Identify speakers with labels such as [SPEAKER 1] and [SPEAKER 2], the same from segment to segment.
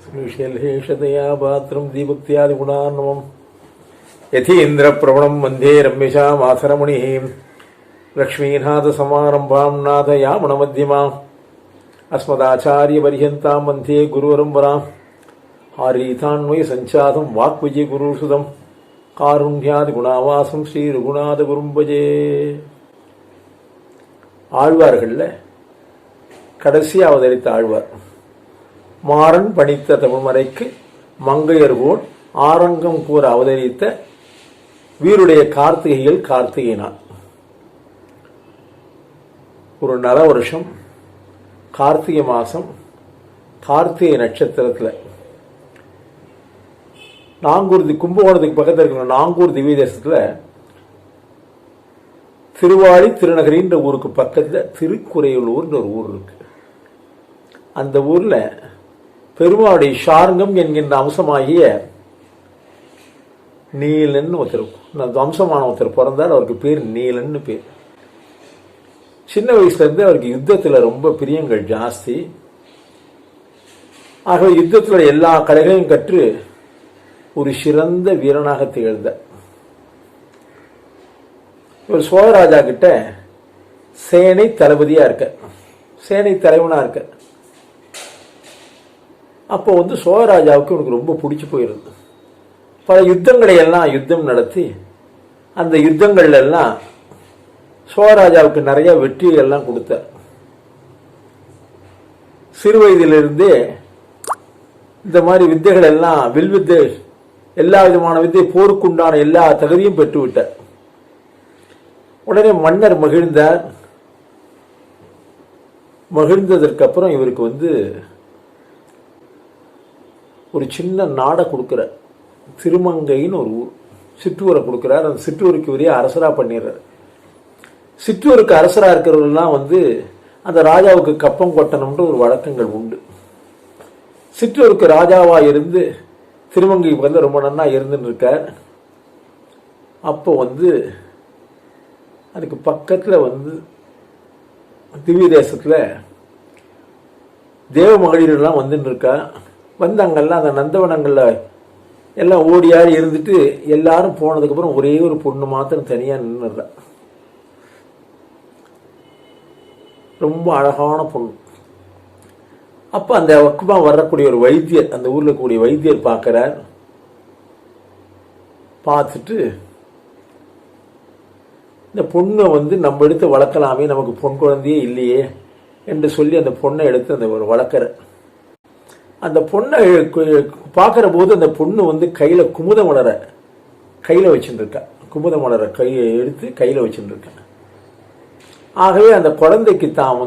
[SPEAKER 1] श्रीशैलेशतया पात्रं दीभक्त्यादिगुणार्णवम् यथीन्द्रप्रवणं वन्दे रम्यशामाथरमुनिः लक्ष्मीनाथसमारम्भां नाथयामुनमध्यमाम् अस्मदाचार्यपर्यन्तां वन्दे गुरुपरम्पराम् आरीतान्वयसञ्चातं वाक्विजयगुरुसुतं कारुण्यादिगुणावासं श्रीरघुनाथगुरुं भजे. ஆழ்வார்களில் கடைசி அவதரித்த ஆழ்வார் மாறன் பணித்த தமிழ்மறைக்கு மங்கையர்கோன் ஆரங்கம் கூற அவதரித்த வீருடைய கார்த்திகைகள் கார்த்திகை நாள். ஒரு நல வருஷம் கார்த்திகை மாதம் கார்த்திகை நட்சத்திரத்தில் நாங்கூர் கும்பகோணத்துக்கு பக்கத்தில் இருக்கிற நாங்கூர் திவ்ய தேசத்தில் திருவாளி திருநகரின்ற ஊருக்கு பக்கத்தில் திருக்குறையூர்ன்ற ஒரு ஊர் இருக்கு. அந்த ஊரில் பெருமாளுடைய ஷார்ங்கம் என்கின்ற அம்சமாகிய நீலன் ஒருத்தர், அந்த அம்சமான ஒருத்தர் பிறந்தார். அவருக்கு பேர் நீலன்னு பேர். சின்ன வயசுலேருந்து அவருக்கு யுத்தத்தில் ரொம்ப பிரியங்கள் ஜாஸ்தி. ஆகவே யுத்தத்தில் எல்லா கலைகளையும் கற்று ஒரு சிறந்த வீரனாக திகழ்ந்தார். இவர் சோழராஜா கிட்ட சேனை தளபதியா இருக்க, சேனை தலைவனா இருக்க. அப்போ சோழராஜாவுக்கு எனக்கு ரொம்ப பிடிச்சி போயிருது. பல யுத்தங்களை எல்லாம் யுத்தம் நடத்தி அந்த யுத்தங்கள்ல எல்லாம் சோழராஜாவுக்கு நிறைய வெற்றிகள்லாம் கொடுத்தார். சிறு வயதிலிருந்தே இந்த மாதிரி வித்தைகள் எல்லாம், வில் வித்தை, எல்லா விதமான வித்தை, போருக்குண்டான எல்லா தகுதியும் பெற்றுவிட்டார். உடனே மன்னர் மகிழ்ந்தார். மகிழ்ந்ததற்கு அப்புறம் இவருக்கு ஒரு சின்ன நாடை கொடுக்கிறார். திருமங்கைன்னு ஒரு ஊர், சிற்றூரை கொடுக்கிறார். அந்த சிற்றூருக்கு இவரே அரசரா பண்ணிடுறார். சிற்றூருக்கு அரசரா இருக்கிறவர்கள்லாம் அந்த ராஜாவுக்கு கப்பம் கொட்டணும்ன்ற ஒரு வழக்கங்கள் உண்டு. சிற்றூருக்கு ராஜாவா இருந்து திருமங்கைக்கு ரொம்ப நன்னா இருந்துன்னு இருக்கார். அப்போ அதுக்கு பக்கத்தில் திவ்ய தேசத்தில் தேவ மகளிரெல்லாம் வந்துன்னு இருக்கா. அங்கெல்லாம் அந்த நந்தவனங்களில் எல்லாம் ஓடியாடி இருந்துட்டு எல்லாரும் போனதுக்கப்புறம் ஒரே ஒரு பொண்ணு மாத்திரம் தனியாக நின்றுடுறா. ரொம்ப அழகான பொண்ணு. அப்போ அந்த பக்கமாக வரக்கூடிய ஒரு வைத்தியர், அந்த ஊரில் கூடிய வைத்தியர் பார்க்குறார். பார்த்துட்டு இந்த பொண்ணை நம்ம எடுத்து வளர்க்கலாமே, நமக்கு பொன் குழந்தையே இல்லையே என்று சொல்லி அந்த பொண்ணை எடுத்து அந்த ஒரு வளர்க்குற. அந்த பொண்ணை பார்க்குற போது அந்த பொண்ணு கையில் குமுத மலரை கையில் வச்சுருக்கா. குமுத மலரை கையை எடுத்து கையில் வச்சுருக்கா. ஆகவே அந்த குழந்தைக்கு தான்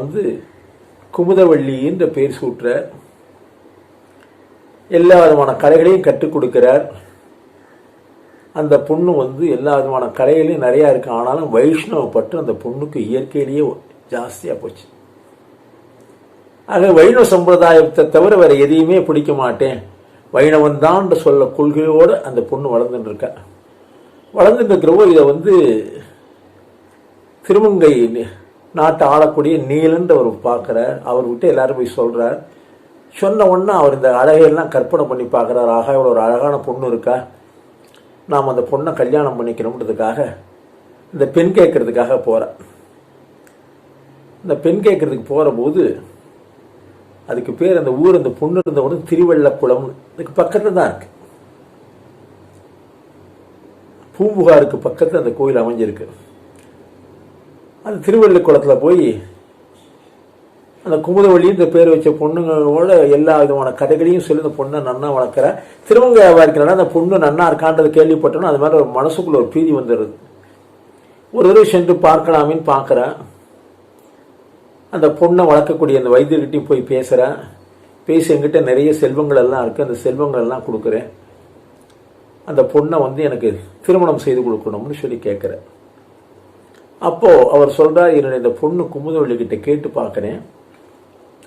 [SPEAKER 1] குமுதவள்ளி என்ற பெயர் சூட்டுறார். எல்லா விதமான கலைகளையும் கற்றுக் கொடுக்கிறார். அந்த பொண்ணு எல்லா விதமான கலைகளையும் நிறையா இருக்கு. ஆனாலும் வைஷ்ணவ பட்டு அந்த பொண்ணுக்கு இயற்கையிலேயே ஜாஸ்தியாக போச்சு. ஆக வைணவ சம்பிரதாயத்தை தவிர வேற எதையுமே பிடிக்க மாட்டேன், வைணவன் தான் சொல்ல கொள்கையோடு அந்த பொண்ணு வளர்ந்துட்டு இருக்கா. வளர்ந்துட்டு இருக்கிறவோ இதை திருமங்கை நாட்டை ஆளக்கூடிய நீலன்ற அவர் பார்க்குறார். அவர்கிட்ட எல்லாரும் போய் சொல்கிறார். சொன்ன உடனே அவர் இந்த அழகையெல்லாம் கற்பனை பண்ணி பார்க்குறார். ஆகா, இவ்வளோ ஒரு அழகான பொண்ணு இருக்கா, நாம் அந்த பொண்ணை கல்யாணம் பண்ணிக்கணுன்றதுக்காக இந்த பெண் கேட்கறதுக்காக போகிறார். இந்த பெண் கேட்கறதுக்கு போகிற போது அதுக்கு பேர், அந்த ஊர், அந்த பொண்ணு இருந்த உடனே திருவள்ளக்குளம், இதுக்கு பக்கத்தில் தான் இருக்கு. பூம்புகாருக்கு பக்கத்தில் அந்த கோயில் அமைஞ்சிருக்கு. அந்த திருவள்ளுக்குளத்தில் போய் அந்த குமுதவள்ளின்ற பேர் வச்ச பொண்ணுங்களோட எல்லா விதமான கதைகளையும் சொல்லி அந்த பொண்ணை நன்னா வளர்க்குற. திருமங்கை வியாபாரிக்கிறனா அந்த பொண்ணு நன்னா இருக்கான்றது கேள்விப்பட்டோன்னா அது மாதிரி ஒரு மனசுக்குள்ள ஒரு பீதி வந்துடுது. ஒரு தடவை சென்று பார்க்கலாமின்னு பார்க்குறேன். அந்த பொண்ணை வளர்க்கக்கூடிய அந்த வைத்தியர்கிட்டையும் போய் பேசுகிறேன். பேசி என்கிட்ட நிறைய செல்வங்கள் எல்லாம் இருக்குது, அந்த செல்வங்கள் எல்லாம் கொடுக்குறேன். அந்த பொண்ணை எனக்கு திருமணம் செய்து கொடுக்கணும்னு சொல்லி கேட்குறேன். அப்போது அவர் சொல்கிறார், என்னுடைய இந்த பொண்ணு குமுதவள்ளிக்கிட்ட கேட்டு பார்க்குறேன்,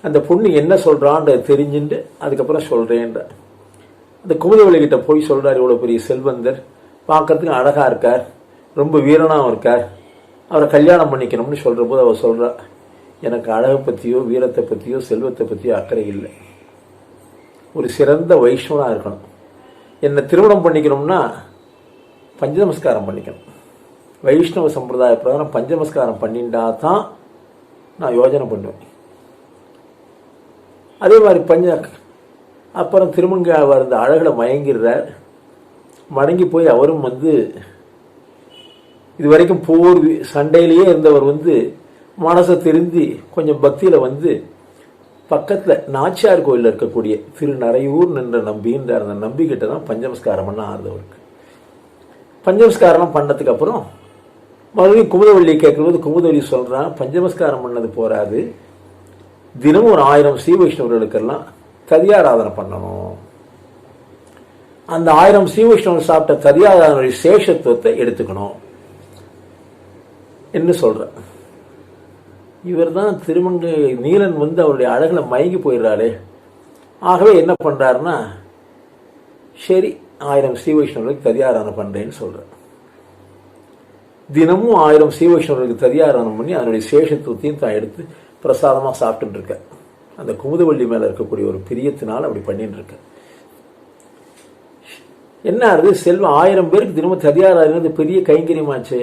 [SPEAKER 1] அந்த பொண்ணு என்ன சொல்கிறான்னு தெரிஞ்சுட்டு அதுக்கப்புறம் சொல்கிறேன்ற. அந்த குமுதவள்ளிக்கிட்ட போய் சொல்கிறார், இவ்வளோ பெரிய செல்வந்தர், பார்க்கறதுக்கு அழகாக இருக்கார், ரொம்ப வீரனாகவும் இருக்கார், அவரை கல்யாணம் பண்ணிக்கணும்னு சொல்கிற போது அவர் சொல்கிறார், எனக்கு அழகை பற்றியோ வீரத்தை பற்றியோ செல்வத்தை பற்றியோ அக்கறை இல்லை. ஒரு சிறந்த வைஷ்ணவனாக இருக்கணும். என்னை திருமணம் பண்ணிக்கணும்னா பஞ்சநமஸ்காரம் பண்ணிக்கணும். வைஷ்ணவ சம்பிரதாய பிரகாரம் பஞ்சநமஸ்காரம் பண்ணிண்டா தான் நான் யோஜனை பண்ணுவேன். அதே மாதிரி அப்புறம் திருமங்கையாழ்வார் இந்த அழகில் மயங்கிடுறார். மடங்கி போய் அவரும் இது வரைக்கும் போர் சண்டையிலேயே இருந்தவர் மனசை திருந்தி கொஞ்சம் பக்தியில் பக்கத்தில் நாச்சியார் கோயிலில் இருக்கக்கூடிய திருநறையூர் நின்ற நம்பின்ற அந்த நம்பிக்கிட்ட தான் பஞ்சமஸ்காரம் பண்ண ஆறுதவருக்கு. பஞ்சமஸ்காரம் பண்ணதுக்கு அப்புறம் மறுபடியும் குமுதவள்ளி கேட்கும்போது குமுதவள்ளி சொல்கிறான், பஞ்சமஸ்காரம் பண்ணது போராது, தினமும் ஒரு 1000 ஸ்ரீ வைஷ்ணவர்களுக்கெல்லாம் ததியாராதனை பண்ணணும். அந்த 1000 ஸ்ரீ வைஷ்ணவர் சாப்பிட்ட ததியாராதனுடைய சேஷத்துவத்தை எடுத்துக்கணும் என்று சொல்கிறார். இவர் தான் திருமங்கை நீலன் அவருடைய அழகில் மயங்கி போயிடுறாரு. ஆகவே என்ன பண்ணுறாருன்னா, சரி 1000 ஸ்ரீ வைஷ்ணவர்களுக்கு ததியாராதனை பண்ணுறேன்னு சொல்கிறார். தினமும் 1000 ஸ்ரீ வைஷ்ணவர்களுக்கு ததியாராதனை பண்ணி அதனுடைய சேஷத்துவத்தையும் தான் எடுத்து பிரசாதமாக சாப்பிட்டு இருக்க. அந்த குமுதவள்ளி மேலே இருக்கக்கூடிய ஒரு பிரியத்தினால் அப்படி பண்ணிட்டு இருக்க. என்ன ஆகுது, செல்வம் 1000 பேருக்கு தினமும் ததியாராதனை பெரிய கைங்கரியமாச்சு.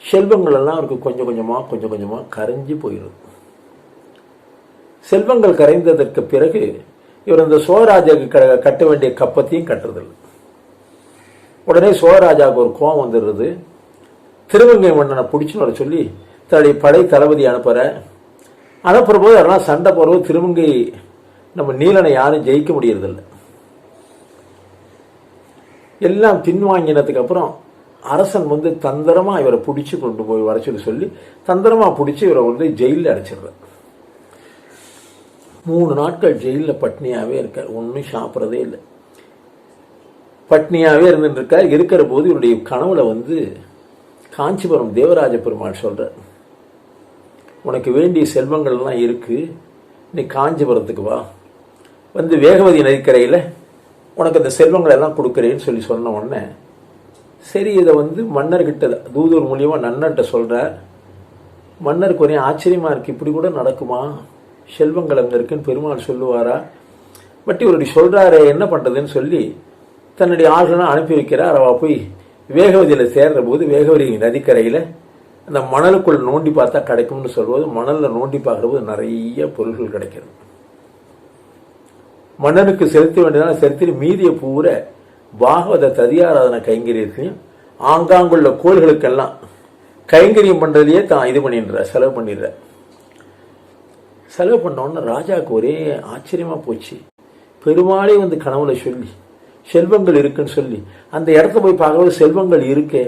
[SPEAKER 1] செல்வங்கள் எல்லாம் அவருக்கு கொஞ்சம் கொஞ்சமாக கரைஞ்சி போயிடுது. செல்வங்கள் கரைந்ததற்கு பிறகு இவர் இந்த சோழராஜாவுக்கு கட்ட வேண்டிய கப்பத்தையும் கட்டுறதில்லை. உடனே சோழராஜாவுக்கு ஒரு கோபம் வந்துடுறது. திருவங்கை மன்னனை பிடிச்சுன்னு வர சொல்லி தன்னுடைய படை தளபதி அனுப்புற போது அதெல்லாம் சண்டை போடுறது. திருவங்கை நம்ம நீலனை யாரும் ஜெயிக்க முடியறதில்லை. எல்லாம் பின்வாங்கினதுக்கு அப்புறம் அரசன் தந்திரமா இவரை பிடிச்சி கொண்டு போய் வர சொல்லி தந்திரமா பிடிச்சி இவரை ஜெயிலில் அடைச்சிடுறார். 3 நாட்கள் ஜெயிலில் பட்னியாவே இருக்கார். ஒன்றும் சாப்பிட்றதே இல்லை, பட்னியாவே இருந்துட்டு இருக்கார். இருக்கிற போது இவருடைய கனவுல காஞ்சிபுரம் தேவராஜ பெருமாள் சொல்றார், உனக்கு வேண்டிய செல்வங்கள்லாம் இருக்கு, நீ காஞ்சிபுரத்துக்கு வா, வேகவதி நதிக்கரையில் உனக்கு அந்த செல்வங்கள் எல்லாம் கொடுக்குறேன்னு சொன்ன உடனே சரி இதை மன்னர்கிட்ட தூதூர் மூலியமாக நன்னர்கிட்ட சொல்கிறார். மன்னருக்கு ஒரே ஆச்சரியமாக இருக்குது, இப்படி கூட நடக்குமா, செல்வங்கள் அங்கே இருக்குன்னு பெருமாள் சொல்லுவாரா, பட் இவருடைய சொல்கிறாரு என்ன பண்ணுறதுன்னு சொல்லி தன்னுடைய ஆள்களாம் அனுப்பி வைக்கிறார். அவள் போய் வேகவதியில் சேர்ற போது வேகவதி நதிக்கரையில் அந்த மணலுக்குள் நோண்டி பார்த்தா கிடைக்கும்னு சொல்வது, மணலில் நோண்டி பார்க்குற போது நிறைய பொருள்கள் கிடைக்கிறது. மன்னனுக்கு செலுத்த வேண்டியதான செலுத்தி மீதிய பூர பாகவத ததியாராதன கைங்கரியத்தையும் ஆங்காங்குள்ள கோள்களுக்கெல்லாம் கைங்கரியம் பண்ணுறதுலேயே தான் இது பண்ணிடுற, செலவு பண்ணிடுற. செலவு பண்ணோன்னு ராஜாவுக்கு ஒரே ஆச்சரியமாக போச்சு. பெருமாளே கனவுல சொல்லி செல்வங்கள் இருக்குன்னு சொல்லி அந்த இடத்த போய் பார்க்கும்போது செல்வங்கள் இருக்கே.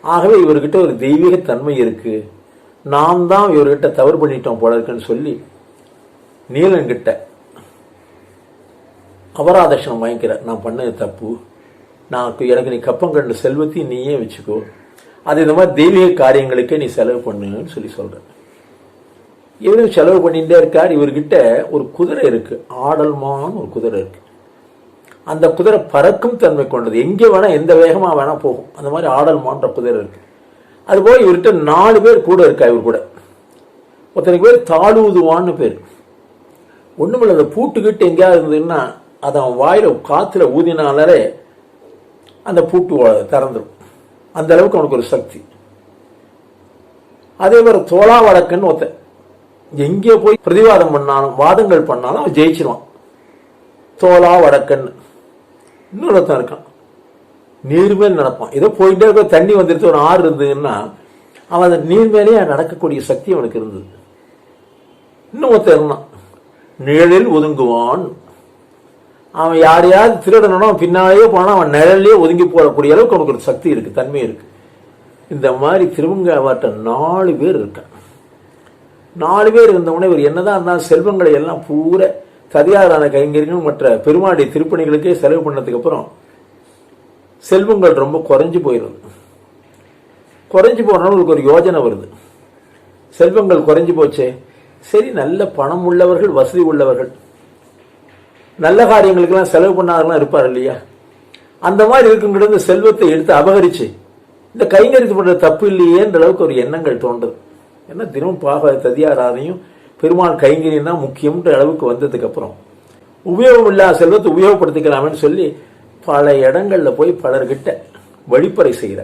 [SPEAKER 1] ஆகவே இவர்கிட்ட ஒரு தெய்வீக தன்மை இருக்கு, நாம் தான் இவர்கிட்ட தவறு பண்ணிட்டோம் போல இருக்குன்னு சொல்லி நீலன்கிட்ட அபராதட்சணம் வாங்கிக்கிறார். நான் பண்ணது தப்பு, எனக்கு நீ கப்பங்கண்ட செல்வத்தையும் நீயே வச்சுக்கோ, அது இந்த மாதிரி தெய்வீக காரியங்களுக்கே நீ செலவு பண்ணுன்னு சொல்லி சொல்ற. இவரும் செலவு பண்ணிட்டே இருக்கார். இவர்கிட்ட ஒரு குதிரை இருக்கு, ஆடல்மான்னு ஒரு குதிரை இருக்கு. அந்த குதிரை பறக்கும் தன்மை கொண்டது, எங்கே வேணா எந்த வேகமா வேணா போகும். அந்த மாதிரி ஆடல்மான்ற குதிரை இருக்கு. அதுபோல் இவர்கிட்ட 4 பேர் கூட இருக்கா. இவர் கூட ஒருத்தனுக்கு பேர் தாளூதுவான்னு பேர். ஒண்ணுமில்ல, அந்த பூட்டுக்கிட்டு எங்கேயாவது இருந்ததுன்னா அதை அவன் வாயில காத்துல ஊதினாலே அந்த பூட்டு திறந்துடும். அந்த அளவுக்கு அவனுக்கு ஒரு சக்தி. அதே மாதிரி தோளா வடக்குன்னு ஒருத்தன் எங்கே போய் பிரதிவாதம் பண்ணாலும் வாதங்கள் பண்ணாலும் அவன் ஜெயிச்சிருவான். தோளா வடக்கன்னு இன்னொருத்தன் இருக்கான், நீர்மேல் நடப்பான். ஏதோ போயிட்டே இருக்க, தண்ணி வந்துருச்சு, ஒரு ஆறு இருந்ததுன்னா அவன் அந்த நீர்மேலேயே நடக்கக்கூடிய சக்தி அவனுக்கு இருந்தது. இன்னும் ஒருத்தன் இருந்தான், நிழலில் ஒதுங்குவான். அவன் யாரையாவது திருடனும் பின்னாலேயே போனா அவன் நிழல்லையே ஒதுங்கி போடக்கூடிய அளவுக்கு அவனுக்கு ஒரு சக்தி இருக்கு, தன்மை இருக்கு. இந்த மாதிரி திருவங்காவாட்ட 4 பேர் இருக்கான். 4 பேர் இருந்தவொடனே இவர் என்னதான் இருந்தாலும் செல்வங்களை எல்லாம் பூரா ததியாரான கைங்கரிகள் மற்ற பெருமாளுடைய திருப்பணிகளுக்கே செலவு பண்ணதுக்கு அப்புறம் செல்வங்கள் ரொம்ப குறைஞ்சு போயிடுது. குறைஞ்சு போறவங்களுக்கு ஒரு யோஜனை வருது, செல்வங்கள் குறைஞ்சு போச்சே, சரி நல்ல பணம் உள்ளவர்கள் வசதி உள்ளவர்கள் நல்ல காரியங்களுக்கெல்லாம் செலவு பண்ணாதெல்லாம் இருப்பார் இல்லையா, அந்த மாதிரி இருக்குங்கிறது செல்வத்தை எடுத்து அபகரிச்சு இந்த கைங்கரித்து பண்ற தப்பு இல்லையேன்ற அளவுக்கு ஒரு எண்ணங்கள் தோன்றுது. ஏன்னா தினமும் பாக ததியாராதையும் பெருமாள் கைங்கரியம் தான் முக்கியம்ன்ற அளவுக்கு வந்ததுக்கு அப்புறம் உபயோகம் இல்லாத செல்வத்தை உபயோகப்படுத்திக்கலாமேன்னு சொல்லி பல இடங்கள்ல போய் பலர்கிட்ட வழிப்பறை செய்கிற.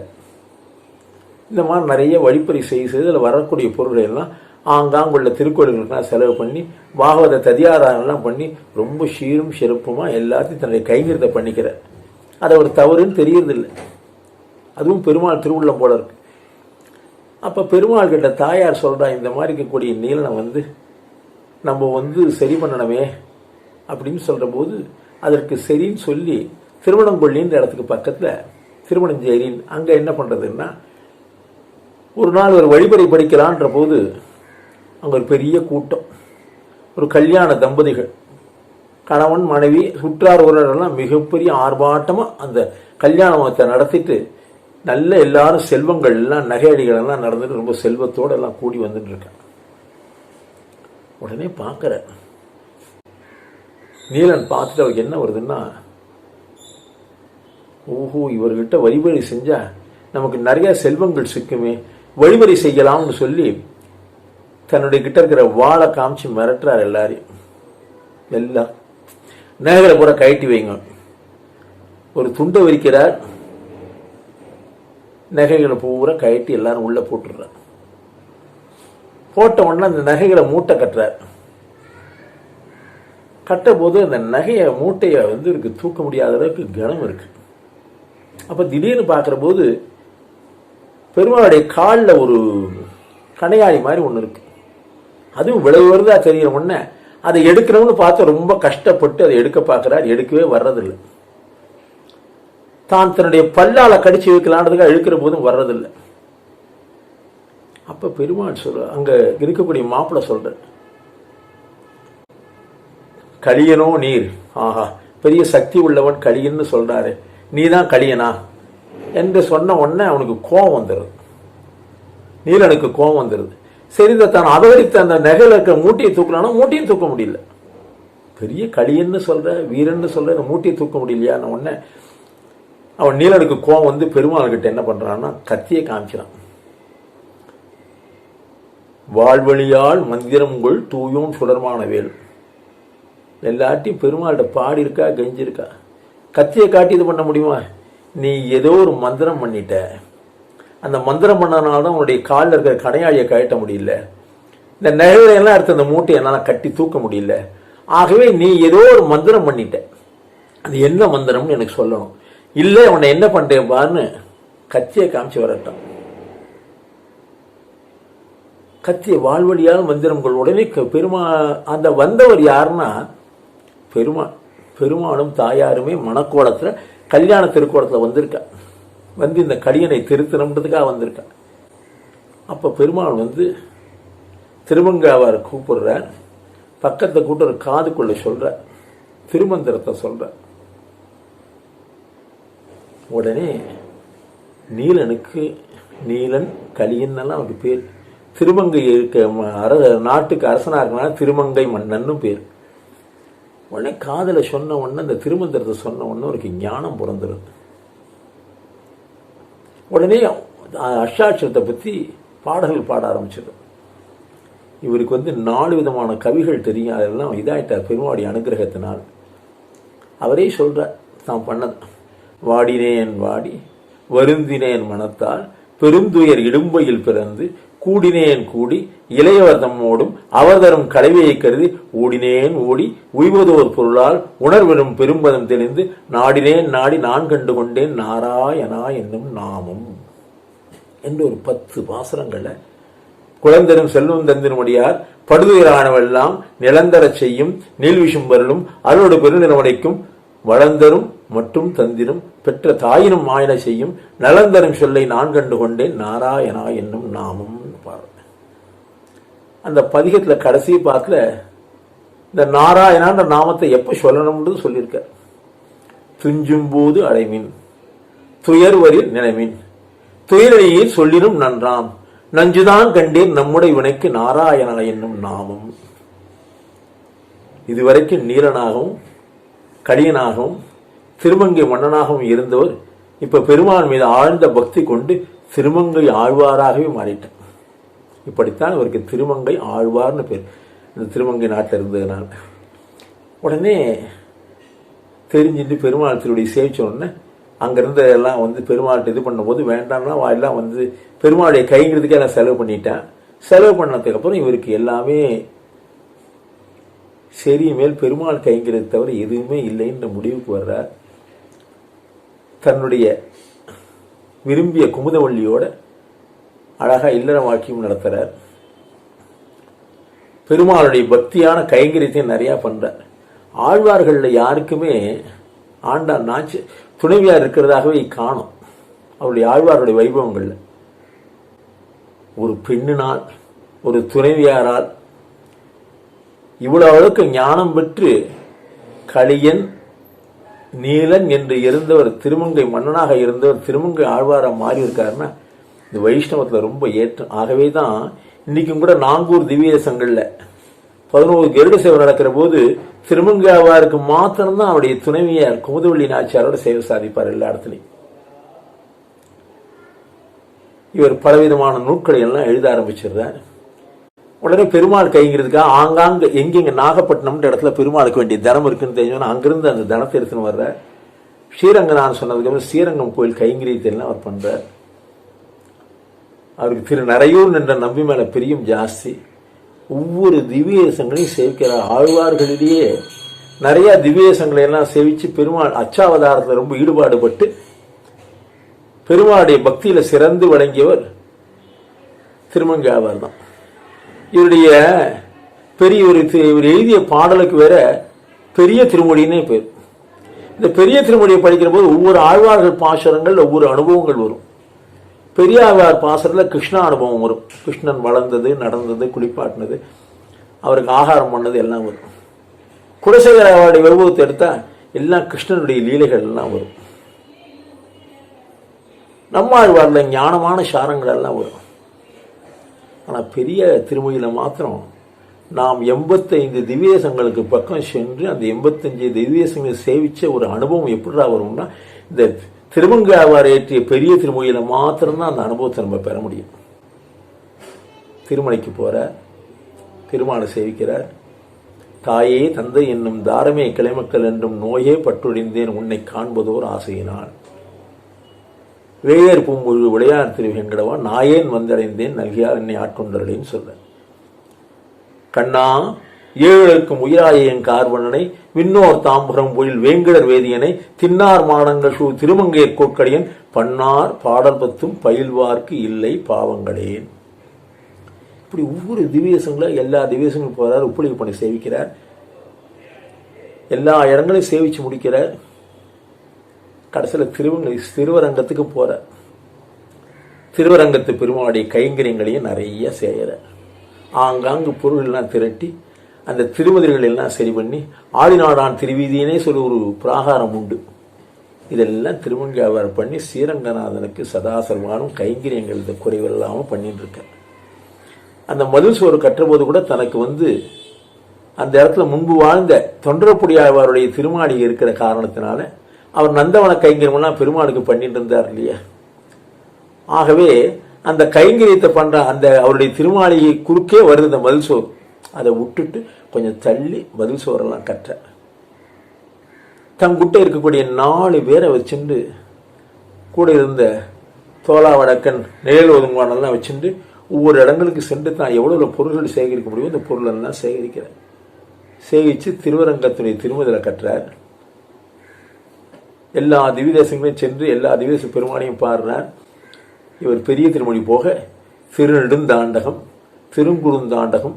[SPEAKER 1] இந்த மாதிரி நிறைய வழிப்பறை செய்து அதில் வரக்கூடிய பொருள்களை எல்லாம் ஆங்காங்குள்ள திருக்கோயில்களுக்கெல்லாம் செலவு பண்ணி பாகவத ததியாராயணம்லாம் பண்ணி ரொம்ப சீரும் சிறப்புமா எல்லாத்தையும் தன்னுடைய கைங்கரத்தை பண்ணிக்கிற. அதை ஒரு தவறுன்னு தெரியறதில்லை. அதுவும் பெருமாள் திருவுள்ளம் போல இருக்கு. அப்போ பெருமாள் கிட்ட தாயார் சொல்றா, இந்த மாதிரி இருக்கக்கூடிய நீலனை நம்ம சரி பண்ணணுமே அப்படின்னு சொல்ற போது அதற்கு சரின்னு சொல்லி திருவண்ணங்கொல்லின்ற இடத்துக்கு பக்கத்துல திருமணஞ்சேரின் அங்க என்ன பண்றதுன்னா, ஒரு நாள் ஒரு வழிபறை படிக்கலான்ற போது அங்க ஒரு பெரிய கூட்டம், ஒரு கல்யாண தம்பதிகள், கணவன் மனைவி சுற்றார் உறவினரெல்லாம் மிகப்பெரிய ஆர்ப்பாட்டமா அந்த கல்யாணத்தை நடத்திட்டு நல்ல எல்லாரும் செல்வங்கள் எல்லாம் நகையடிகள் எல்லாம் நடந்துட்டு ரொம்ப செல்வத்தோடு எல்லாம் கூடி வந்துட்டு இருக்காங்க. உடனே பார்க்குற நீலன் பார்த்துட்டு அவருக்கு என்ன வருதுன்னா, ஓஹோ இவர்கிட்ட வழிபறி செஞ்சா நமக்கு நிறைய செல்வங்கள் சிக்குமே, வழிபறி செய்யலாம்னு சொல்லி தன்னுடைய கிட்ட இருக்கிற வாழை காமிச்சு மிரட்டுறார் எல்லாரையும். எல்லாம் நகைகளை பூரா கழட்டி வைங்க, ஒரு துண்டை விரிக்கிறார், நகைகளை பூரா கழட்டி எல்லாரும் உள்ள போட்டுடுறார். போட்ட உடனே அந்த நகைகளை மூட்டை கட்டுறார். கட்ட போது அந்த நகைய மூட்டையை இருக்கு தூக்க முடியாத அளவுக்கு கனம் இருக்கு. அப்ப திடீர்னு பார்க்கிற போது பெருமாளுடைய காலில் ஒரு கணையாளி மாதிரி ஒன்று இருக்கு. அதுவும் விளைவு வருதா தெரிகிற உடனே அதை எடுக்கணும்னு பார்த்து ரொம்ப கஷ்டப்பட்டு அதை எடுக்க பார்க்கிறார். எடுக்கவே வர்றதில்லை. தான் தன்னுடைய பல்லால கடிச்சு வைக்கலான்றதுக்காக இழுக்கிற போதும் வர்றதில்லை. அப்ப பெருமாள் சொல்ற, அங்க இருக்கக்கூடிய மாப்பிள்ள சொல்ற, கலியனோ நீர், ஆஹா பெரிய சக்தி உள்ளவன் கலியன்னு சொல்றாரு, நீதான் கலியனா என்று சொன்ன உடனே அவனுக்கு கோபம் வந்துடுது. நீலனுக்கு கோபம் வந்துடுது. சரி, தான் அபகரித்த அந்த நகையில் இருக்கிற மூட்டையை தூக்கலானா மூட்டையும் தூக்க முடியல. பெரிய கலியன்னு சொல்ற, வீரன்னு சொல்ற, இந்த மூட்டையை தூக்க முடியலையா உடனே அவன் நீலனுக்கு கோபம் பெருமாள் கிட்ட என்ன பண்றான்னா கத்தியை காமிக்கிறான். வாழ்வழியால் மந்திரங்கள் தூயோன் சுடர்மான வேல். எல்லாத்தையும் பெருமாள்கிட்ட பாடி இருக்கா, கெஞ்சிருக்கா. கத்தியை காட்டி இது பண்ண முடியுமா? நீ ஏதோ ஒரு மந்திரம் பண்ணிட்ட, அந்த மந்திரம் பண்ணனால்தான் உன்னுடைய காலில் இருக்கிற கடையாளியை கழட்ட முடியல, இந்த நகையெல்லாம் எடுத்து அந்த மூட்டையை என்னால் கட்டி தூக்க முடியல. ஆகவே நீ ஏதோ ஒரு மந்திரம் பண்ணிட்ட, அது என்ன மந்திரம்னு எனக்கு சொல்லணும். இல்லை உன்னை என்ன பண்றேன் பாருன்னு கத்தியை காமிச்சு வரட்டும். கத்திய வாழ்வழியால் மந்திரங்கள். உடனே அந்த வந்தவர் யாருன்னா பெருமாளும் தாயாருமே மணக்கோலத்துல கல்யாண திருக்கோலத்துல வந்திருக்கா. இந்த கலியனை திருத்தணுன்றதுக்காக வந்திருக்கா. அப்ப பெருமாள் திருமங்காவார் கூப்பிடுற, பக்கத்தை கூட்டு ஒரு காதுக்குள்ள சொல்ற, திருமந்திரத்தை சொல்ற. உடனே நீலனுக்கு நீலன் கலியன் எல்லாம் அவனுக்கு பேர். திருமங்கை இருக்க நாட்டுக்கு அரசனா இருக்கனால திருமங்கை மன்னன்னு பேர். உடனே காதல சொன்ன உடனே அந்த திருமந்திரத்தை சொன்ன உடனே அவருக்கு ஞானம் பிறந்துருது. உடனே அஷ்டாட்சரத்தை பத்தி பாடல்கள் பாட ஆரம்பிச்சது. இவருக்கு 4 விதமான கவிகள் தெரியும். அதெல்லாம் இதாயிட்டார் பெருமாளுடைய அனுகிரகத்தினால். அவரே சொல்றார் தான் பண்ணது. வாடினேன் வாடி வருந்தினேன் மனத்தால் பெருந்துயர் இடும்பையில் பிறந்து கூடினேன் கூடி இளையவர் தம்மோடும் அவர் தரும் கலவையை கருதி ஊடினேன் ஓடி உய்வதோர் பொருளால் உணர்வெறும் பெரும்பதம் தெளிந்து நாடினேன் நாடி நான் கண்டு கொண்டேன் நாராயணா என்னும் நாமம் என்று ஒரு 10 பாசுரங்களை குழந்தரும் செல்வம் தந்தினுமடியார் படுதுயரானவெல்லாம் நிலந்தரச் செய்யும் நீள்விஷும் வரலும் அருளோடு பெருநிறமடைக்கும் வளர்ந்தரும் மற்றும் தந்திரும் பெற்ற தாயினும் மாயன செய்யும் நலந்தரும் சொல்லை நான் கண்டு கொண்டேன் நாராயணா என்னும் நாமம். அந்த பதிகத்துல கடைசி பாட்டுல இந்த நாராயணான்ற நாமத்தை எப்ப சொல்லணும்னு சொல்லியிருக்க. துஞ்சும் போது அடைமின் துயர்வரில் நினைமின் துயரையில் சொல்லினும் நன்றாம் நஞ்சுதான் கண்டேன் நம்முடைய வினைக்கு நாராயணா என்னும் நாமம். இதுவரைக்கும் நீலனாகவும் கலியனாகவும் திருமங்கை மன்னனாகவும் இருந்தவர் இப்ப பெருமான் மீது ஆழ்ந்த பக்தி கொண்டு திருமங்கை ஆழ்வாராகவே மாறிட்டார். இப்படித்தான் அவருக்கு திருமங்கை ஆழ்வார்னு பேர், இந்த திருமங்கை நாட்டில் இருந்ததுனால. உடனே தெரிஞ்சுட்டு பெருமாள் திருவடி சேவிச்ச உடனே அங்கிருந்த எல்லாம் வந்து பெருமாள்கிட்ட இது பண்ணும்போது வேண்டாம்னா எல்லாம் வந்து பெருமாளுடைய கைங்கிறதுக்கே எல்லாம் செலவு பண்ணிட்டேன். செலவு பண்ணதுக்கு அப்புறம் இவருக்கு எல்லாமே சரி மேல் பெருமாள் கைங்கிறது தவிர எதுவுமே இல்லைன்ற முடிவுக்கு வர்றார். தன்னுடைய விரும்பிய குமுதவள்ளியோட அழகா இல்லற வாழ்க்கையும் நடத்துறார். பெருமாளுடைய பக்தியான கைங்கரியத்தையும் நிறைய பண்றார். ஆழ்வார்கள்ல யாருக்குமே ஆண்டான் நாச்சு துணைவியார் இருக்கிறதாகவே காணும். அவருடைய ஆழ்வாருடைய வைபவங்கள்ல ஒரு பெண்ணினால் ஒரு துணைவியாரால் இவ்வளவு அளவுக்கு ஞானம் பெற்று கலியன் நீலன் என்று இருந்தவர் திருமங்கை மன்னனாக இருந்தவர் திருமங்கை ஆழ்வாரா மாறி இருக்காருன்னா இந்த வைஷ்ணவத்துல ரொம்ப ஏற்றம். ஆகவே தான் இன்னைக்கும் கூட நாங்கூர் திவ்யதேசங்கள்ல 11 கருட சேவை நடக்கிற போது திருமங்கை ஆழ்வாருக்கு மாத்திரம்தான் அவருடைய துணைவியார் குமுதவள்ளி நாச்சியாரோட சேவை சாதிப்பார் எல்லா இடத்துலையும். இவர் பலவிதமான நூட்களை எல்லாம் எழுத ஆரம்பிச்சிடுறார். உடனே பெருமாள் கைங்கிறதுக்காக ஆங்காங்க எங்கெங்க நாகப்பட்டினம்ன்ற இடத்துல பெருமாளுக்கு வேண்டிய தனம் இருக்குன்னு தெரிஞ்சோன்னா அங்கிருந்து அந்த தனத்தை எடுத்துன்னு வர்ற. ஸ்ரீரங்கம் நான் சொன்னதுக்கு ஸ்ரீரங்கம் கோயில் கைங்கரியத்தை எல்லாம் அவர் பண்றார். அவருக்கு திரு நரையூர் என்ற நம்பி மேல பிரியம் ஜாஸ்தி. ஒவ்வொரு திவ்யதேசங்களையும் சேவிக்கிறார். ஆழ்வார்களிலேயே நிறைய திவ்யதேசங்களை எல்லாம் சேவிச்சு பெருமாள் அச்சாவதாரத்தில் ரொம்ப ஈடுபாடுபட்டு பெருமாளுடைய பக்தியில சிறந்து வழங்கியவர் திருமங்கை ஆழ்வார் தான். இவருடைய இவர் எழுதிய பாடலுக்கு வேற பெரிய திருமொழின்னே பேர். இந்த பெரிய திருமொழியை படிக்கிற போது ஒவ்வொரு ஆழ்வார்கள் பாசுரங்கள் ஒவ்வொரு அனுபவங்கள் வரும். பெரிய ஆழ்வார் பாசுரத்தில் கிருஷ்ண அனுபவம் வரும். கிருஷ்ணன் வளர்ந்தது, நடந்தது, குளிப்பாட்டினது, அவருக்கு ஆகாரம் பண்ணது எல்லாம் வரும். குலசேகர அவருடைய வைபவத்தை எடுத்தா எல்லாம் கிருஷ்ணனுடைய லீலைகள் எல்லாம் வரும். நம்மாழ்வார்ல ஞானமான சாரங்கள் எல்லாம் வரும். ஆனால் பெரிய திருமொழியில மாத்திரம் நாம் 85 திவ்யதேசங்களுக்கு பக்கம் சென்று அந்த 85 திவ்யதேசங்களை சேவிச்ச ஒரு அனுபவம் எப்படிடா வரும்னா இந்த திருமங்கை ஆழ்வார் ஏற்றிய பெரிய திருமொழியில மாத்திரம்தான் அந்த அனுபவத்தை நம்ம பெற முடியும். திருமலைக்கு போற, திருமாலை சேவிக்கிறார். தாயே தந்தை என்னும் தாரமே கிளைமக்கள் என்றும் நோயே பற்றொழிந்தேன் உன்னை காண்பதோர் ஆசையினான். வேயர் பூம்பொழு விளையார் திரு வெங்கடவா நாயேன் வந்தடைந்தேன் நல்கியார் என்னை ஆட்கொண்டர்களின்னு சொல்ற. கண்ணா ஏழுக்கும் உயிராயன் கார்வனனை விண்ணோர் தாம்பரம் பொழில் வேங்கடர் வேதியனை தின்னார் மானங்கள் சூ திருமங்கையர் கோட்கடியன் பன்னார் பாடல் பத்தும் பயில்வார்க்கு இல்லை பாவங்களேன். இப்படி ஒவ்வொரு திவ்யதேசங்கள எல்லா திவ்யதேசங்களும் போறார். உப்புளிக்கு பண்ணி சேவிக்கிறார். எல்லா இடங்களையும் சேவிச்சு முடிக்கிறார். கடைசியில் திருவரங்கத்துக்கு போற. திருவரங்கத்து பெருமாளுடைய கைங்கரியங்களையும் நிறைய செய்யற. ஆங்காங்கு பொருள் எல்லாம் திரட்டி அந்த திருமதிகள் எல்லாம் சரி பண்ணி ஆடிநாடான் திருவீதியினே சொல்லி ஒரு பிராகாரம் உண்டு. இதெல்லாம் திருமங்கை ஆழ்வார் பண்ணி ஸ்ரீரங்கநாதனுக்கு சதாசர்வானும் கைங்கரியங்கள் இந்த குறைவு இல்லாமல் பண்ணிட்டு இருக்க. அந்த மதில் சோறு கட்டுறபோது கூட தனக்கு அந்த இடத்துல முன்பு வாழ்ந்த தொண்டரப்புடி ஆழ்வாருடைய திருமாளிகை இருக்கிற காரணத்தினால அவர் நந்தவன கைங்கரியம்லாம் பெருமாளுக்கு பண்ணிட்டு இருந்தார் இல்லையா. ஆகவே அந்த கைங்கரியத்தை பண்ற அந்த அவருடைய திருமாளிகை குறுக்கே வருது இந்த மதில் சோறு. அதை விட்டுட்டு கொஞ்சம் தள்ளி பதில் சோறெல்லாம் கற்ற. தங்கிட்ட இருக்கக்கூடிய 4 பேரை வச்சுட்டு கூட இருந்த தோலா வடக்கன் நிழல் ஒதுங்குவானெல்லாம் வச்சுட்டு ஒவ்வொரு இடங்களுக்கு சென்று தான் எவ்வளவு பொருள்கள் சேகரிக்க முடியும் அந்த பொருளெல்லாம் சேகரிக்கிறார். சேகரித்து திருவரங்கத்துடைய திருமதில கட்டுறார். எல்லா திவ்யதேசங்களையும் சென்று எல்லா திவ்யதேச பெருமானையும் பாடுறார். இவர் பெரிய திருமொழி போக திருநெடுந்தாண்டகம், திருங்குறுந்தாண்டகம்,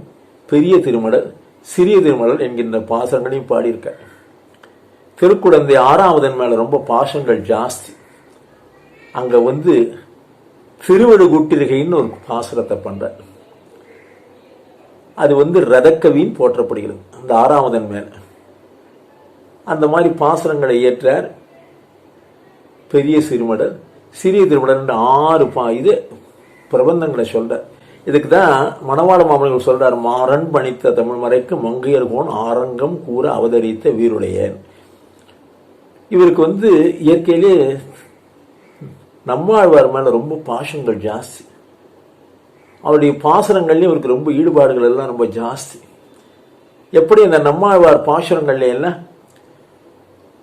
[SPEAKER 1] பெரிய திருமடல், சிறிய திருமடல் என்கின்ற பாசங்களையும் பாடியிருக்கார். திருக்குடந்தை 6ஆவதன் மேல ரொம்ப பாசங்கள் ஜாஸ்தி. அங்க திருவடுகுட்டிருகைன்னு ஒரு பாசுரத்தை பண்றார். அது ரதக்கவின்னு போற்றப்படுகிறது அந்த 6ஆவதன் மேல. அந்த மாதிரி பாசுரங்களை ஏற்றார். பெரிய சிறுமடல், சிறிய திருமடல் 6 இது பிரபந்தங்களை சொல்ற. இதுக்கு தான் மணவாள மாமனிகள் சொல்றார், மாறன் பணித்த தமிழ் மறைக்கு மங்கையர்கோன் ஆரங்கம் கூற அவதரித்த வீருடையன். இவருக்கு இயற்கையிலே நம்மாழ்வார் மேல ரொம்ப பாசங்கள் ஜாஸ்தி. அவருடைய பாசனங்கள்லயும் இவருக்கு ரொம்ப ஈடுபாடுகள் எல்லாம் ரொம்ப ஜாஸ்தி. எப்படி இந்த நம்மாழ்வார் பாசுரங்கள்ல எல்லாம்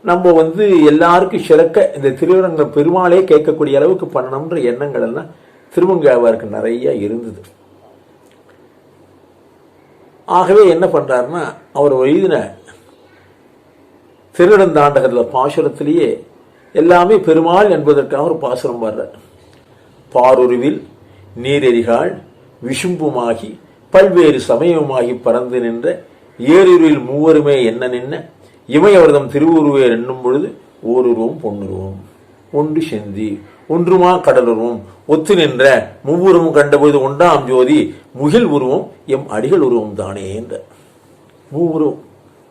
[SPEAKER 1] நம்ம வந்து எல்லாருக்கும் சிறக்க இந்த திருவரங்க பெருமாளே கேட்கக்கூடிய அளவுக்கு பண்ணணும்ன்ற எண்ணங்கள் எல்லாம் திருமங்கையாழ்வாருக்கு நிறைய இருந்தது. ஆகவே என்ன பண்றாருன்னா, அவர் எழுதின திருநெடுந்தாண்டகத்தில் பாசுரத்திலேயே எல்லாமே பெருமாள் என்பதற்காக ஒரு பாசுரம் வர்றார். பாருருவில் நீரெறிகாள் விஷும்புமாகி பல்வேறு சமயமாகி பறந்து நின்ற ஏருருவில் மூவருமே என்ன நின்ன இமையவர்தம் திருவுருவேர் என்னும் பொழுது ஓருருவம் பொன்னுருவம் ஒன்று செந்தி ஒன்றுமா கடலுருவம் ஒத்து நின்ற மூவுருவம் கண்டபொழுது ஒன்றாம் ஜோதி முகில் உருவம் எம் அடிகள் உருவம் தானே என்ற மூவுருவம்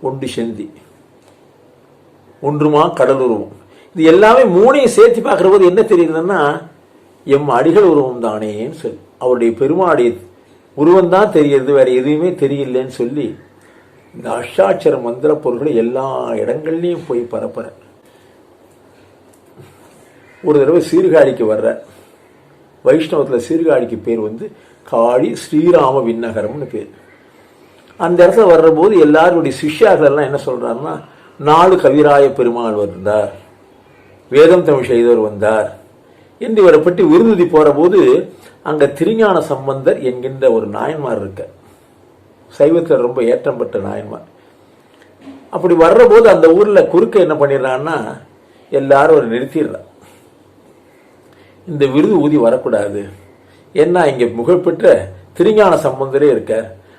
[SPEAKER 1] ஒன்று செந்தி ஒன்றுமா கடலுருவம். இது எல்லாமே மூணையும் சேர்த்து பார்க்கிற போது என்ன தெரியுதுன்னா, எம் அடிகள் உருவம் தானேன்னு சொல்லி அவருடைய பெருமாளுடைய உருவம் தான் தெரிகிறது, வேற எதுவுமே தெரியலன்னு சொல்லி இந்த அஷ்டாட்சர மந்திர பொருள்களை எல்லா இடங்கள்லையும் போய் பரப்புற. ஒரு தடவை சீர்காழிக்கு வர்ற, வைஷ்ணவத்தில் சீர்காழிக்கு பேர் வந்து காளி ஸ்ரீராம விண்ணகரம்னு பேர். அந்த இடத்துல வர்ற போது எல்லாருடைய சிஷ்யாக்கள் எல்லாம் என்ன சொல்றாருன்னா, 4 கவிராய பெருமாள் வந்தார், வேதம் தமிழ் செய்தவர் வந்தார் என்று இவரை பற்றி விருதுதி போற போது அங்க திருஞான சம்பந்தர் என்கின்ற ஒரு நாயன்மார் இருக்க, சைவத்தில் ரொம்ப ஏற்றம் பெற்ற நாயன்மார். அப்படி வர்ற போது அந்த ஊர்ல குறுக்க என்ன பண்ணிடுறான்னா, எல்லாரும் ஒரு நிறுத்திடுறான், இந்த விருது ஊதி வரக்கூடாது, ஏன்னா இங்க புகழ்பெற்ற திருஞான சம்பந்தரே இருக்க,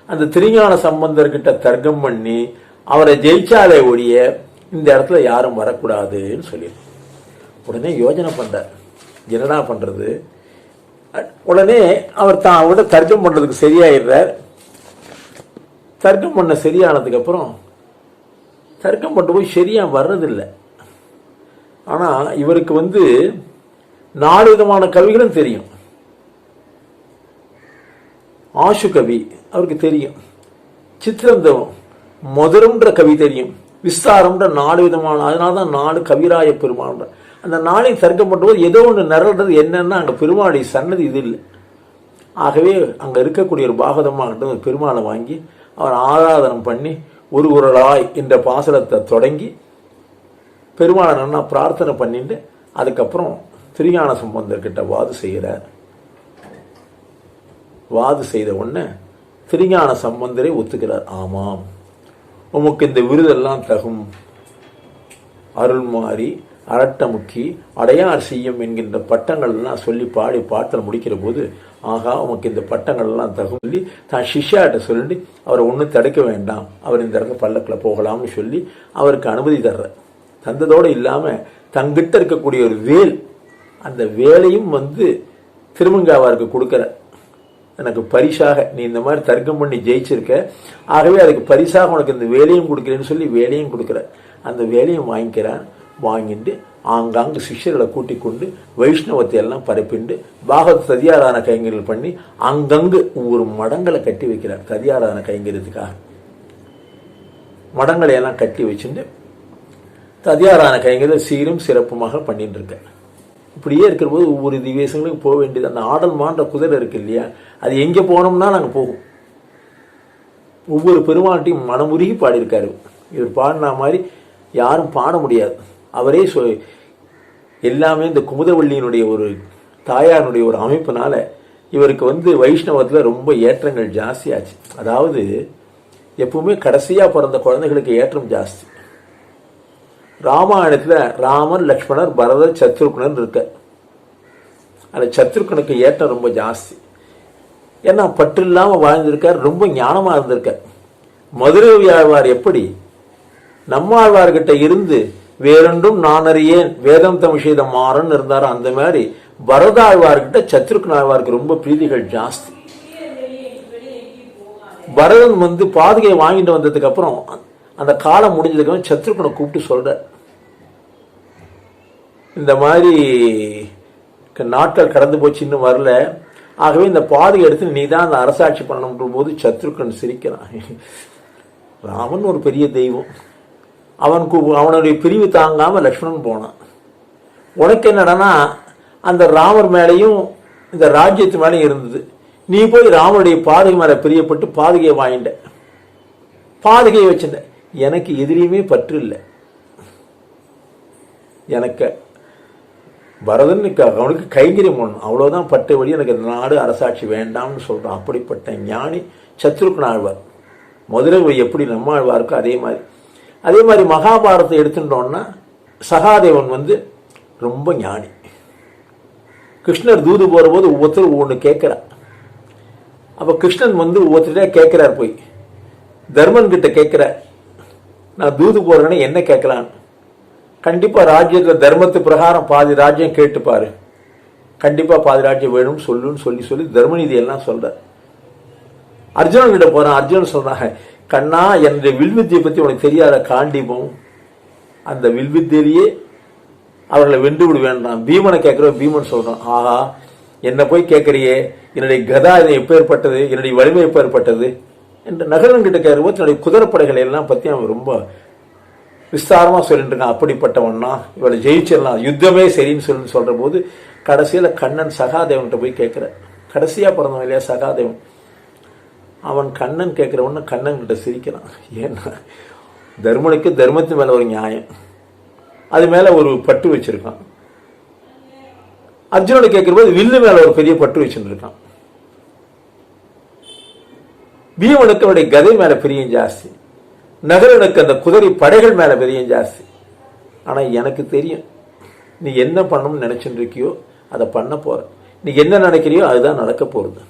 [SPEAKER 1] அந்த திருஞான சம்பந்தர்கிட்ட தர்க்கம் பண்ணி அவரை ஜெயிச்சாலே ஒழிய இந்த இடத்துல யாரும் வரக்கூடாதுன்னு சொல்லி உடனே யோஜனை பண்றார், என்னடா பண்றது. உடனே அவர் தான் அவரோட தர்க்கம் பண்றதுக்கு சரியாயிடுறார். தர்க்கம் பண்ண சரியானதுக்கு அப்புறம் தர்க்கம் பண்ண போய் சரியா வர்றதில்லை. ஆனா இவருக்கு வந்து 4 விதமான கவிகளும் தெரியும். ஆசு கவி அவருக்கு தெரியும், சித்திரந்தம் மதுரம்ன்ற கவி தெரியும், விஸ்தாரம்ன்ற 4 விதமான, அதனால்தான் 4 கவிராய பெருமாள். அந்த 4ஐயும் தர்க்கம் பண்ணும்போது ஏதோ ஒன்று நிரல்றது என்னன்னா, அங்கே பெருமாளுடைய சன்னதி இது இல்லை. ஆகவே அங்கே இருக்கக்கூடிய ஒரு பாகதமாக ஒரு பெருமாளை வாங்கி அவர் ஆராதனம் பண்ணி ஒரு குரலாய் என்ற பாசனத்தை தொடங்கி பெருமாளை நன்னா பிரார்த்தனை பண்ணிட்டு அதுக்கப்புறம் திருஞான சம்பந்தர்கிட்ட வாது செய்கிறார். வாது செய்த உடனே திருஞான சம்பந்தரை ஒத்துக்கிறார். ஆமாம், உமக்கு இந்த விருதெல்லாம் தகும், அருள்மாறி அரட்டமுக்கி அடையார் செய்யும் என்கின்ற பட்டங்கள் எல்லாம் சொல்லி பாடி பாட்டல் முடிக்கிற போது, ஆகா உமக்கு இந்த பட்டங்கள் எல்லாம் தகும் சொல்லி தான் சிஷ்யாட்ட சொல்லிட்டு அவரை ஒன்றும் தடுக்க வேண்டாம், அவர் இந்த இடத்துல பல்லக்கில் போகலாம்னு சொல்லி அவருக்கு அனுமதி தர்ற. தந்ததோடு இல்லாமல் தங்கிட்ட இருக்கக்கூடிய ஒரு வேல், அந்த வேலையும் வந்து திருமங்காவாருக்கு கொடுக்குற, எனக்கு பரிசாக நீ இந்த மாதிரி தர்க்கம் பண்ணி ஜெயிச்சிருக்க, ஆகவே அதுக்கு பரிசாக உனக்கு இந்த வேலையும் கொடுக்குறேன்னு சொல்லி வேலையும் கொடுக்குற. அந்த வேலையும் வாங்கிக்கிறான். வாங்கிட்டு ஆங்காங்கு சிஷ்யர்களை கூட்டிக் கொண்டு வைஷ்ணவத்தை எல்லாம் பரப்பிண்டு பாகவத் ததியாரான கைங்கரிகள் பண்ணி அங்கங்கு ஒவ்வொரு மடங்களை கட்டி வைக்கிறார். ததியாரான கைங்கரியத்துக்காக மடங்களை எல்லாம் கட்டி வச்சுட்டு ததியாரான கைங்கரிகள் சீரும் சிறப்புமாக பண்ணிட்டு இருக்க. இப்படியே இருக்கிற போது ஒவ்வொரு திவேசங்களுக்கும் போக வேண்டியது. அந்த ஆடல் மான்ற குதிரை இருக்கு இல்லையா, அது எங்கே போனோம்னா நாங்கள் போகும். ஒவ்வொரு பெருமாட்டையும் மனமுருகி பாடியிருக்காரு. இவர் பாடின மாதிரி யாரும் பாட முடியாது. அவரே எல்லாமே இந்த குமுதவள்ளியினுடைய ஒரு தாயாருடைய ஒரு அமைப்பினால இவருக்கு வந்து வைஷ்ணவத்தில் ரொம்ப ஏற்றங்கள் ஜாஸ்தியாச்சு. அதாவது எப்பவுமே கடைசியாக பிறந்த குழந்தைகளுக்கு ஏற்றம் ஜாஸ்தி. ராமாயணத்தில் ராமர், லக்ஷ்மணர், பரதர், சத்ருக்னன் இருக்க. அந்த சத்ருக்கனுக்கு ஏற்றம் ரொம்ப ஜாஸ்தி. ஏன்னா பற்று இல்லாமல் வாழ்ந்திருக்கார், ரொம்ப ஞானமாக இருந்திருக்கார். மதுரை ஆழ்வார் எப்படி நம்மாழ்வார்கிட்ட இருந்து வேறொன்றும் நான் அறியேன் வேதம் தமிழ் செய்த மாறன் இருந்தாரோ, அந்த மாதிரி பரதாழ்வார்கிட்ட சத்ருக்ன ஆழ்வாருக்கு ரொம்ப பிரீதிகள் ஜாஸ்தி. பரதன் வந்து பாதுகையை வாங்கிட்டு வந்ததுக்கு அப்புறம் அந்த காலம் முடிஞ்சதுக்கு அப்புறம் சத்ருக்னை கூப்பிட்டு சொல்ற, இந்த மாதிரி நாட்கள் கடந்து போச்சு, இன்னும் வரல, ஆகவே இந்த பாதுகை எடுத்து நீ தான் அந்த அரசாட்சி பண்ணணும் போது சத்ருக்கன் சிரிக்கிறான். ராமன் ஒரு பெரிய தெய்வம், அவனுடைய பிரிவு தாங்காம லக்ஷ்மணன் போனான். உனக்கு என்னடனா அந்த ராமர் மேலையும் இந்த ராஜ்யத்து மேலையும் இருந்தது, நீ போய் ராமனுடைய பாதுகை மேல பிரியப்பட்டு பாதுகையை வாங்கிட்ட. பாதுகையை வச்சிருந்தேன். எனக்கு எதிரியுமே பற்று இல்லை. எனக்கு பரதன் அவனுக்கு கைங்கரியம் பண்ணணும், அவ்வளோதான் பட்டு வழி. எனக்கு நாடு அரசாட்சி வேண்டாம்னு சொல்கிறான். அப்படிப்பட்ட ஞானி சத்ருக்ன ஆழ்வார். மதுரை எப்படி நம்மாழ்வாருக்கோ அதே மாதிரி மகாபாரதத்தை எடுத்துட்டோம்னா சகாதேவன் ரொம்ப ஞானி. கிருஷ்ணர் தூது போகிற போது ஒவ்வொருத்தரும் ஒவ்வொன்று கேட்குறார். அப்போ கிருஷ்ணன் ஒவ்வொருத்தரே கேட்குறார். போய் தர்மன் கிட்ட கேட்குறார், நான் தூது போகிறேன்னு என்ன கேட்கலான்னு. கண்டிப்பாக ராஜ்யத்தில் தர்மத்து பிரகாரம் பாதி ராஜ்யம் கேட்டுப்பாரு, கண்டிப்பாக பாதி ராஜ்யம் வேணும்னு சொல்லுன்னு சொல்லி தர்மநீதி எல்லாம் சொல்கிறார். அர்ஜுனன் கிட்ட போகிறான். அர்ஜுனன் சொல்கிறாங்க, கண்ணா என்னுடைய வில்வித்தியை பற்றி உனக்கு தெரியாத காண்டிபம், அந்த வில்வித்தியிலேயே அவர்களை வென்று விடு வேண்டாம். பீமனை கேட்குற பீமன் சொல்கிறான், ஆஹா என்னை போய் கேட்குறியே, என்னுடைய கதா எப்பேற்பட்டது, என்னுடைய வலிமை எப்பேற்பட்டது என்று நகரன் கிட்ட கேட்கும்போது தன்னுடைய குதிரைப்படைகளை எல்லாம் பற்றி அவன் ரொம்ப விஸ்தாரமாக சொல்லிட்டு இருக்கான். அப்படிப்பட்டவன்னா இவளை ஜெயிச்சிடலாம், யுத்தமே சரின்னு சொல்கிற போது கடைசியில் கண்ணன் சகாதேவன்கிட்ட போய் கேட்குற. கடைசியாக பிறந்தவன் இல்லையா சகாதேவன், அவன் கண்ணன் கேட்குறவன்னு கண்ணன் கிட்ட சிரிக்கிறான். ஏன்னா தர்மனுக்கு தர்மத்து மேலே ஒரு நியாயம், அது மேலே ஒரு பட்டு வச்சிருக்கான். அர்ஜுனனை கேட்குற போது வில்லு மேலே ஒரு பெரிய பட்டு வச்சுருக்கான். பீமனுக்கு அவருடைய கதை மேலே பிரியம் ஜாஸ்தி, நகரனுக்கு அந்த குதிரை படைகள் மேலே பிரியம் ஜாஸ்தி. ஆனால் எனக்கு தெரியும் நீ என்ன பண்ணணும்னு நினைச்சுட்டு இருக்கியோ அதை பண்ண போற, நீ என்ன நினைக்கிறியோ அதுதான் நடக்க போகிறது.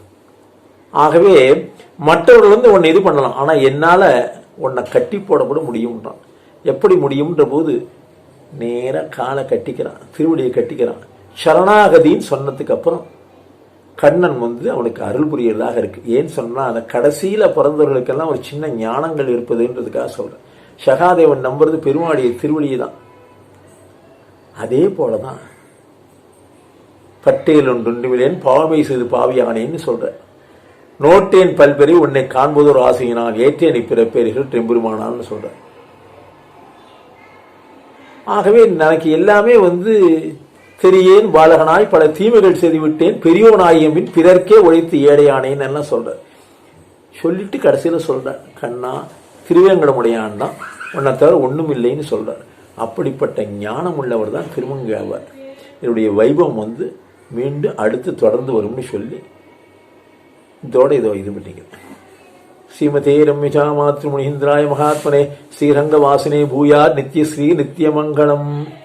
[SPEAKER 1] ஆகவே மற்றவர்கள் உன்னை இது பண்ணலாம், ஆனால் என்னால் உன்னை கட்டி போடப்பட முடியும்ன்றான். எப்படி முடியும்ன்ற போது நேராக காலை கட்டிக்கிறான், திருவடியை கட்டிக்கிறான். சரணாகதின்னு சொன்னதுக்கு அப்புறம் கண்ணன் அவனுக்கு அருள் புரியறதாக இருக்கு. ஏன்னு சொன்னால் அந்த கடைசியில் பிறந்தவர்களுக்கெல்லாம் ஒரு சின்ன ஞானங்கள் இருப்பதுன்றதுக்காக சொல்கிறேன். சகாதேவன் நம்புறது பெருமாளுடைய திருவடியை தான். அதே போல தான் பட்டேல் ஒன்றுவிலேன் பாவை செய்து பாவியானேன்னு சொல்கிறேன். நோட்டேன் பல்பெறி உன்னை காண்பதோர் ஆசையினால் ஏற்றேன் இப்பிறப்பேர்கள் டெம்பெருமானான்னு சொல்கிறேன். ஆகவே எனக்கு எல்லாமே தெரியேன் பாலகனாய் பல தீமைகள் செய்துவிட்டேன், பெரியோனாயமின் பிறர்க்கே உழைத்து ஏழையானேன்னு எல்லாம் சொல்கிறார். சொல்லிட்டு கடைசியில் சொல்கிறார், கண்ணா திருவேங்கடமுடையான் தான், உன்னை தவிர ஒன்றும் இல்லைன்னு சொல்கிறார். அப்படிப்பட்ட ஞானம் உள்ளவர் தான் திருமங்கையாழ்வார். என்னுடைய வைபவம் மீண்டும் அடுத்து தொடர்ந்து வரும்னு சொல்லி இதோட இது பண்ணிக்கிறேன். ஸ்ரீமதே ரம்யஜா மாத்ருமுனீந்திராய மகாத்மனே ஸ்ரீரங்க வாசனே பூயார் நித்யஸ்ரீ நித்யமங்கலம்.